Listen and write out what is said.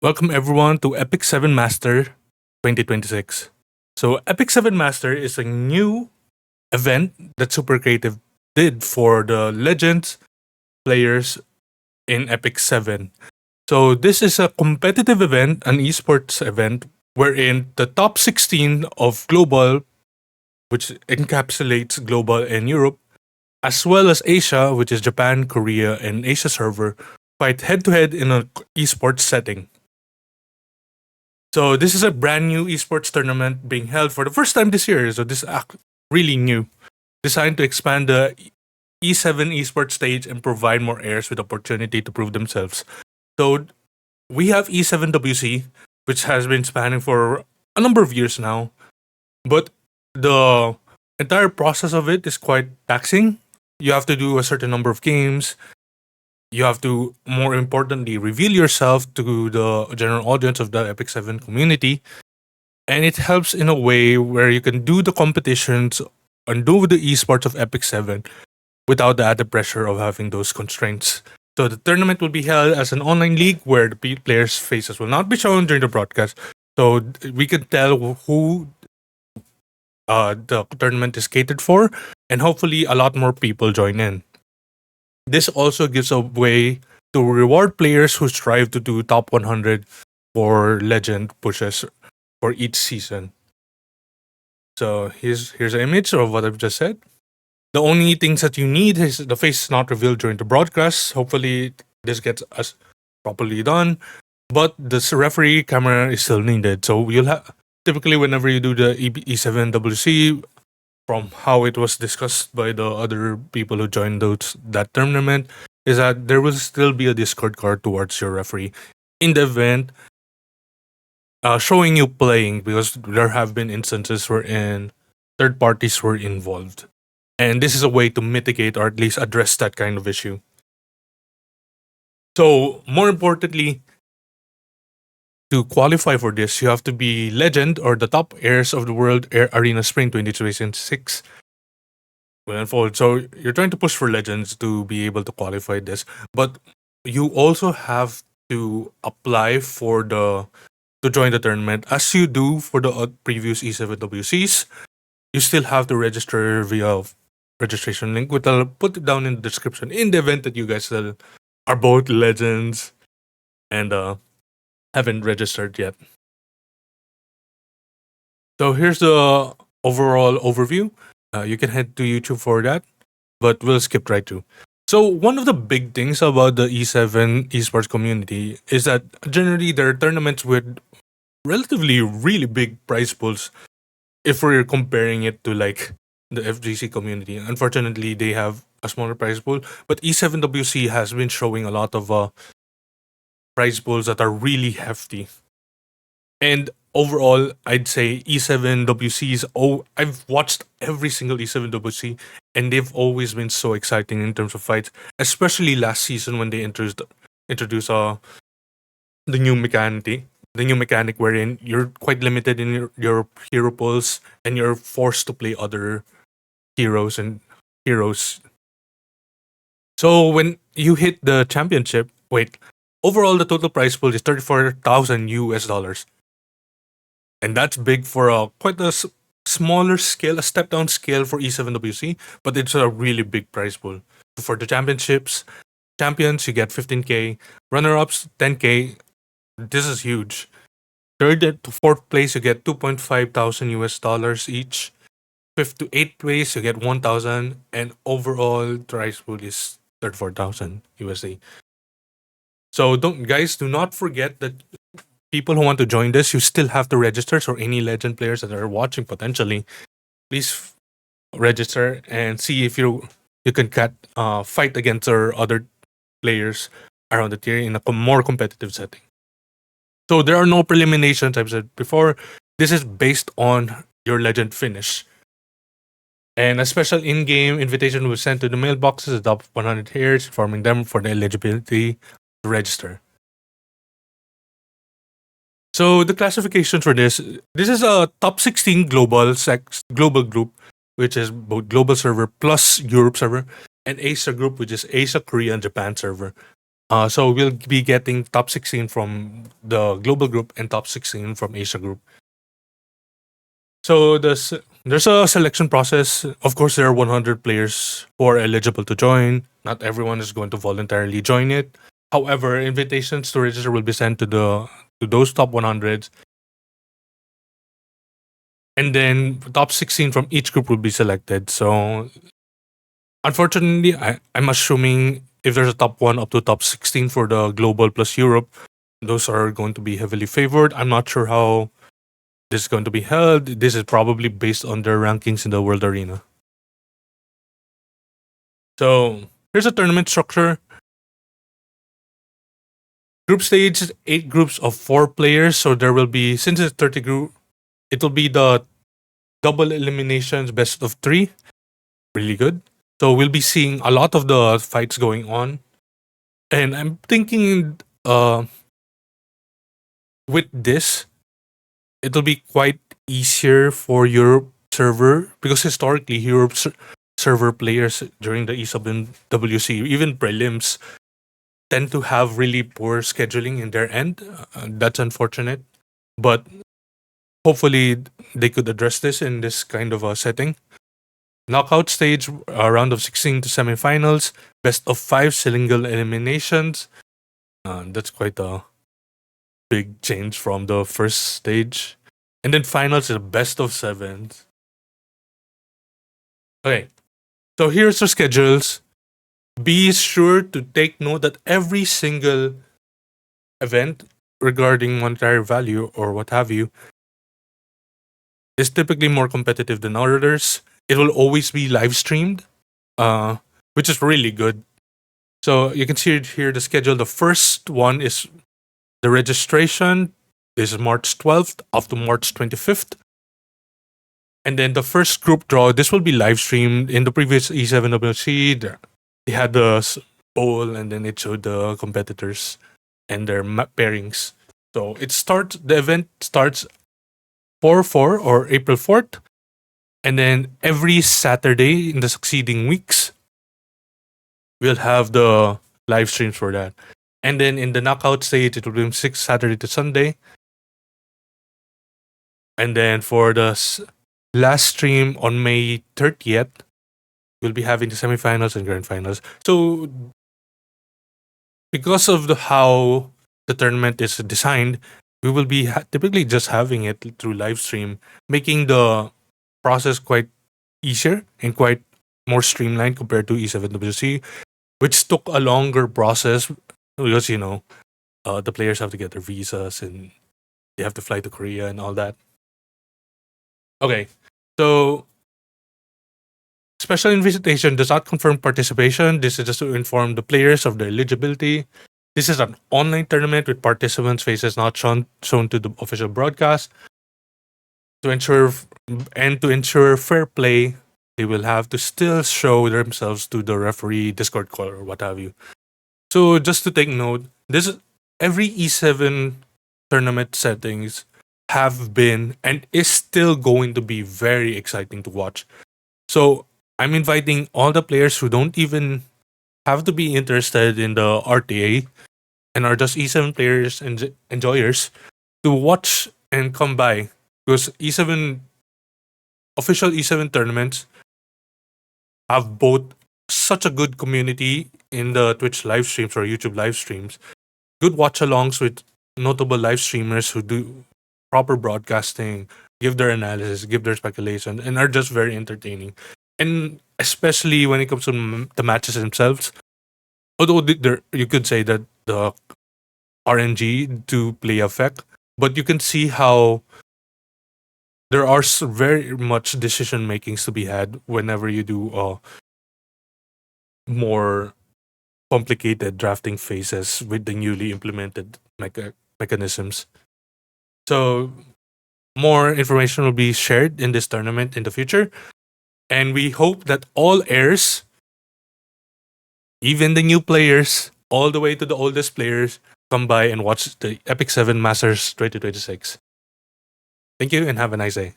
Welcome everyone to epicseven Master 2026. So epicseven Master is a new event that Super Creative did for the Legends players in Epic 7. So this is a competitive event, an esports event wherein the top 16 of global, which encapsulates global and Europe, as well as Asia, which is Japan, Korea, and Asia server, fight head to head in an esports setting. So this is a brand new esports tournament being held for the first time this year. So this is really new, designed to expand the E7 esports stage and provide more heirs with opportunity to prove themselves. So we have E7WC, which has been spanning for a number of years now, but the entire process of it is quite taxing. You have to do a certain number of games. You have to, more importantly, reveal yourself to the general audience of the Epic 7 community. And it helps in a way where you can do the competitions and do the esports of Epic 7 without the added pressure of having those constraints. So the tournament will be held as an online league where the players' faces will not be shown during the broadcast. So we can tell who the tournament is catered for, and hopefully a lot more people join in. This also gives a way to reward players who strive to do top 100 for legend pushes for each season. So here's an image of what I've just said. The only things that you need is the face is not revealed during the broadcast. Hopefully this gets us properly done. But this referee camera is still needed. So you'll have typically whenever you do the E7WC, from how it was discussed by the other people who joined that tournament, is that there will still be a Discord card towards your referee in the event, showing you playing, because there have been instances wherein third parties were involved. And this is a way to mitigate or at least address that kind of issue. So, more importantly, to qualify for this, you have to be legend or the top heirs of the World Air Arena Spring 2026 will unfold. So you're trying to push for legends to be able to qualify this, but you also have to apply for to join the tournament as you do for the previous E7WCs. You still have to register via registration link, which I'll put it down in the description in the event that you guys are both legends and haven't registered yet. So here's the overall overview. You can head to YouTube for that, but we'll skip right through. So one of the big things about the E7 esports community is that generally there are tournaments with relatively really big prize pools if we're comparing it to like the FGC community. Unfortunately, they have a smaller prize pool, but E7WC has been showing a lot of prize pools that are really hefty. And overall, I'd say E7WCs. Oh, I've watched every single E7WC, and they've always been so exciting in terms of fights. Especially last season when they introduced the new mechanic wherein you're quite limited in your hero pools, and you're forced to play other heroes. So when you hit the championship, overall the total prize pool is $34,000, and that's big for quite a smaller scale, a step down scale for E7WC, but it's a really big prize pool. For the champions, you get 15K, runner ups 10K. This is huge. Third to fourth place, you get 2.5 thousand $US each. Fifth to eighth place, you get 1,000, and overall prize pool is 34,000 USD. So do not forget that people who want to join this, you still have to register. So any legend players that are watching potentially, please register and see if you can fight against other players around the tier in a more competitive setting. So there are no preliminations. I've said before, this is based on your legend finish. And a special in-game invitation was sent to the mailboxes of top 100 heirs, informing them for the eligibility to register. So the classifications for this is a top 16 global group, which is both global server plus Europe server, and Asia group, which is Asia, Korea, and Japan server. So we'll be getting top 16 from the global group and top 16 from Asia group. So there's a selection process. Of course, there are 100 players who are eligible to join. Not everyone is going to voluntarily join it. However, invitations to register will be sent to those top 100s, and then top 16 from each group will be selected. So unfortunately, I'm assuming if there's a top 1 up to top 16 for the global plus Europe, those are going to be heavily favored. I'm not sure how this is going to be held. This is probably based on their rankings in the world arena. So here's a tournament structure. Group stage is 8 groups of 4 players. So there will be, since it's 30 group, it will be the double eliminations, best of 3. Really good. So we'll be seeing a lot of the fights going on. And I'm thinking with this, it'll be quite easier for Europe server, because historically Europe server players during the E7 WC, even prelims, tend to have really poor scheduling in their end. That's unfortunate, but hopefully they could address this in this kind of a setting. Knockout stage, a round of 16 to semifinals, best of 5 single eliminations. That's quite a big change from the first stage. And then finals is a best of 7. Okay, so here's the schedules. Be sure to take note that every single event regarding monetary value or what have you is typically more competitive than others. It will always be live streamed, which is really good. So you can see it here, the schedule. The first one is the registration is March 12th up to March 25th. And then the first group draw, this will be live streamed. In the previous E7 WC, they had the poll and then it showed the competitors and their pairings. So the event starts 4/4 or April 4th. And then every Saturday in the succeeding weeks, we'll have the live streams for that. And then in the knockout stage, it will be 6 Saturday to Sunday. And then for the last stream on May 30th, we'll be having the semifinals and grand finals. So because of how the tournament is designed, we will be typically just having it through live stream, making the process quite easier and quite more streamlined compared to E7WC, which took a longer process because the players have to get their visas and they have to fly to Korea and all that. Okay, so special invitation does not confirm participation. This is just to inform the players of their eligibility. This is an online tournament with participants' faces not shown to the official broadcast. To ensure fair play, they will have to still show themselves to the referee, Discord call, or what have you. So just to take note, every E7 tournament settings have been and is still going to be very exciting to watch. So I'm inviting all the players who don't even have to be interested in the RTA and are just E7 players and enjoyers to watch and come by, because official E7 tournaments have both such a good community in the Twitch live streams or YouTube live streams, good watch-alongs with notable live streamers who do proper broadcasting, give their analysis, give their speculation, and are just very entertaining. And especially when it comes to the matches themselves, although you could say that the RNG do play effect, but you can see how there are very much decision makings to be had whenever you do more complicated drafting phases with the newly implemented mechanisms. So more information will be shared in this tournament in the future, and we hope that all heirs, even the new players, all the way to the oldest players, come by and watch the epicseven Masters 2026. Thank you and have a nice day.